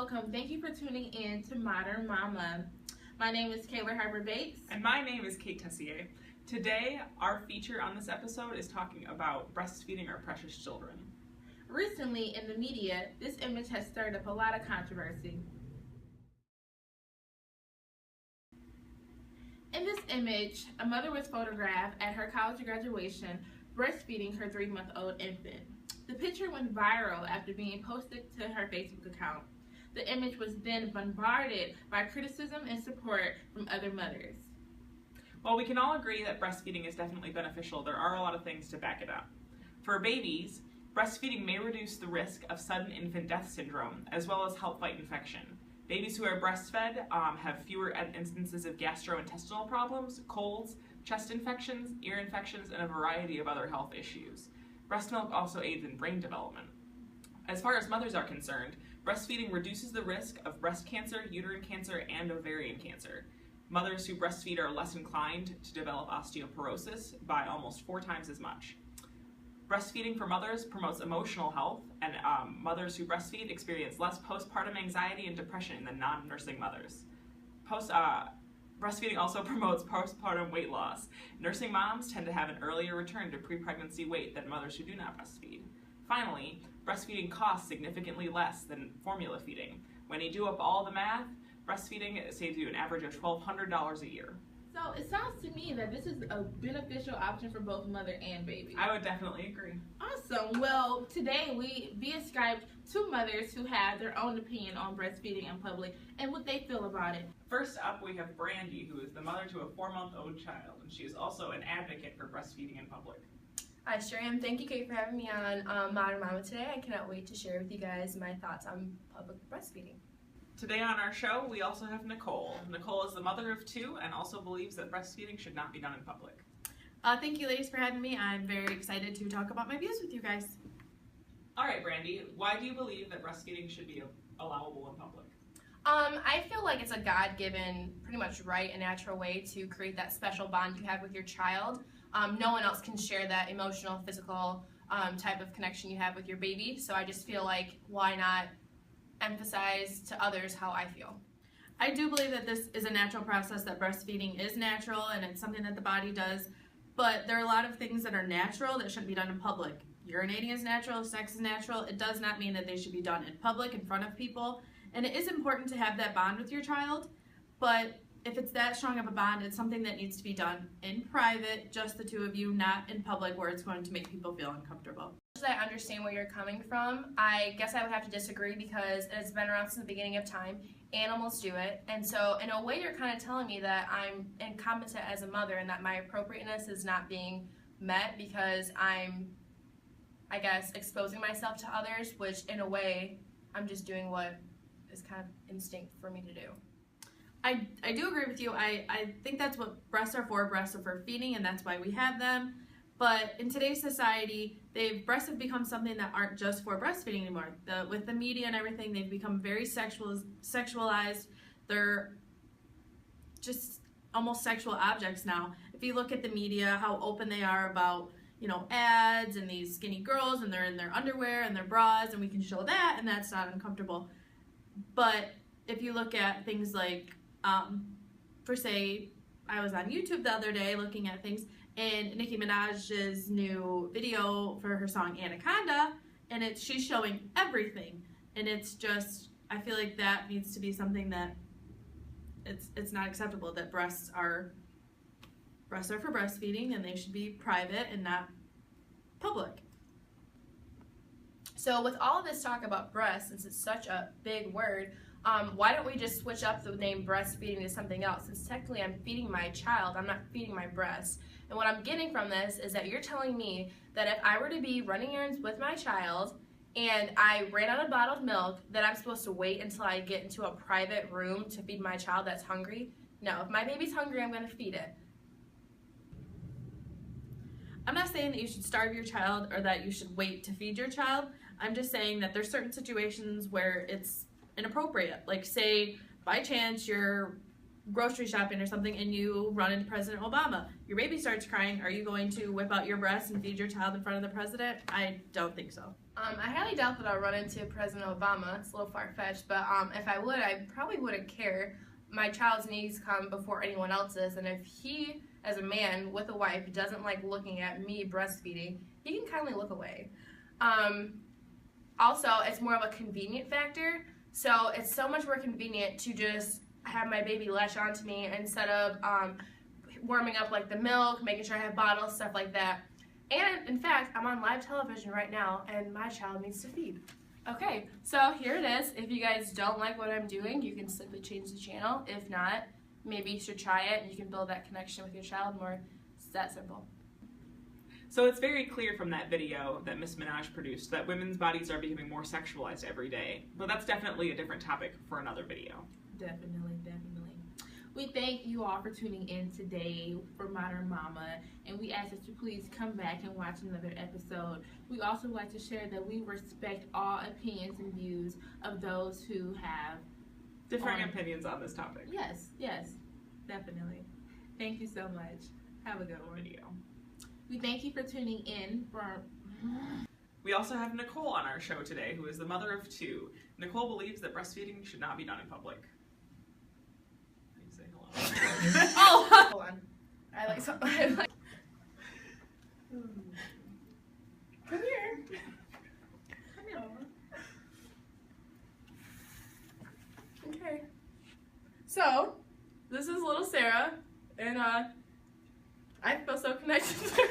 welcome. Thank you for tuning in to Modern Mama. My name is Kayla Bates. And my name is Kate Tessier. Today, our feature on this episode is talking about breastfeeding our precious children. Recently, in the media, this image has stirred up a lot of controversy. In this image, a mother was photographed at her college graduation breastfeeding her 3-month-old infant. The picture went viral after being posted to her Facebook account. The image was then bombarded by criticism and support from other mothers. While we can all agree that breastfeeding is definitely beneficial, there are a lot of things to back it up. For babies, breastfeeding may reduce the risk of sudden infant death syndrome, as well as help fight infection. Babies who are breastfed have fewer instances of gastrointestinal problems, colds, chest infections, ear infections, and a variety of other health issues. Breast milk also aids in brain development. As far as mothers are concerned, breastfeeding reduces the risk of breast cancer, uterine cancer, and ovarian cancer. Mothers who breastfeed are less inclined to develop osteoporosis by almost 4 times as much. Breastfeeding for mothers promotes emotional health, and mothers who breastfeed experience less postpartum anxiety and depression than non-nursing mothers. Breastfeeding also promotes postpartum weight loss. Nursing moms tend to have an earlier return to pre-pregnancy weight than mothers who do not breastfeed. Finally, breastfeeding costs significantly less than formula feeding. When you do up all the math, breastfeeding saves you an average of $1,200 a year. So it sounds to me that this is a beneficial option for both mother and baby. I would definitely agree. Awesome. Well, today we via Skype 2 mothers who have their own opinion on breastfeeding in public and what they feel about it. First up, we have Brandy, who is the mother to a 4-month-old child, and she is also an advocate for breastfeeding in public. I sure am. Thank you, Kate, for having me on Modern Mama today. I cannot wait to share with you guys my thoughts on public breastfeeding. Today on our show, we also have Nicole. Nicole is the mother of 2 and also believes that breastfeeding should not be done in public. Thank you, ladies, for having me. I'm very excited to talk about my views with you guys. All right, Brandy, why do you believe that breastfeeding should be allowable in public? I feel like it's a God-given, pretty much right and natural way to create that special bond you have with your child. No one else can share that emotional, physical type of connection you have with your baby. So I just feel like, why not emphasize to others how I feel? I do believe that this is a natural process, that breastfeeding is natural and it's something that the body does, but there are a lot of things that are natural that shouldn't be done in public. Urinating is natural, sex is natural. It does not mean that they should be done in public in front of people, and it is important to have that bond with your child, but if it's that strong of a bond, it's something that needs to be done in private, just the 2 of you, not in public where it's going to make people feel uncomfortable. I understand where you're coming from. I guess I would have to disagree because it's been around since the beginning of time. Animals do it, and so in a way you're kind of telling me that I'm incompetent as a mother and that my appropriateness is not being met because I'm, I guess, exposing myself to others, which in a way I'm just doing what is kind of instinct for me to do. I do agree with you. I think that's what breasts are for. Breasts are for feeding, and that's why we have them. But in today's society, breasts have become something that aren't just for breastfeeding anymore. With the media and everything, they've become very sexualized. They're just almost sexual objects now. If you look at the media, how open they are about, ads and these skinny girls and they're in their underwear and their bras, and we can show that, and that's not uncomfortable. But if you look at things like, for say, I was on YouTube the other day looking at things, and Nicki Minaj's new video for her song Anaconda, and she's showing everything, and it's just, I feel like that needs to be something that it's not acceptable, that breasts are for breastfeeding, and they should be private and not public. So with all of this talk about breasts, since it's such a big word, why don't we just switch up the name breastfeeding to something else? Since technically I'm feeding my child, I'm not feeding my breast. And what I'm getting from this is that you're telling me that if I were to be running errands with my child and I ran out of bottled milk, that I'm supposed to wait until I get into a private room to feed my child that's hungry? No, if my baby's hungry, I'm going to feed it. I'm not saying that you should starve your child or that you should wait to feed your child. I'm just saying that there's certain situations where it's inappropriate. Like, say by chance you're grocery shopping or something and you run into President Obama. Your baby starts crying. Are you going to whip out your breast and feed your child in front of the president? I don't think so. I highly doubt that I'll run into President Obama. It's a little far-fetched, but if I would, I probably wouldn't care. My child's needs come before anyone else's, and if he, as a man with a wife, doesn't like looking at me breastfeeding, he can kindly look away. Also, it's more of a convenient factor, so it's so much more convenient to just have my baby latch onto me instead of warming up like the milk, making sure I have bottles, stuff like that. And in fact, I'm on live television right now and my child needs to feed. Okay, so here it is. If you guys don't like what I'm doing, you can simply change the channel. If not, maybe you should try it and you can build that connection with your child more. It's that simple. So it's very clear from that video that Miss Minaj produced that women's bodies are becoming more sexualized every day. But that's definitely a different topic for another video. Definitely, definitely. We thank you all for tuning in today for Modern Mama, and we ask that you please come back and watch another episode. We also like to share that we respect all opinions and views of those who have Differing opinions on this topic. Yes, definitely. Thank you so much. Have a good one. Video. We thank you for tuning in for We also have Nicole on our show today, who is the mother of 2. Nicole believes that breastfeeding should not be done in public. Say hello. Oh, hold on. I like something. Come here. Come here. Okay. So, this is little Sarah, and I feel so connected to her.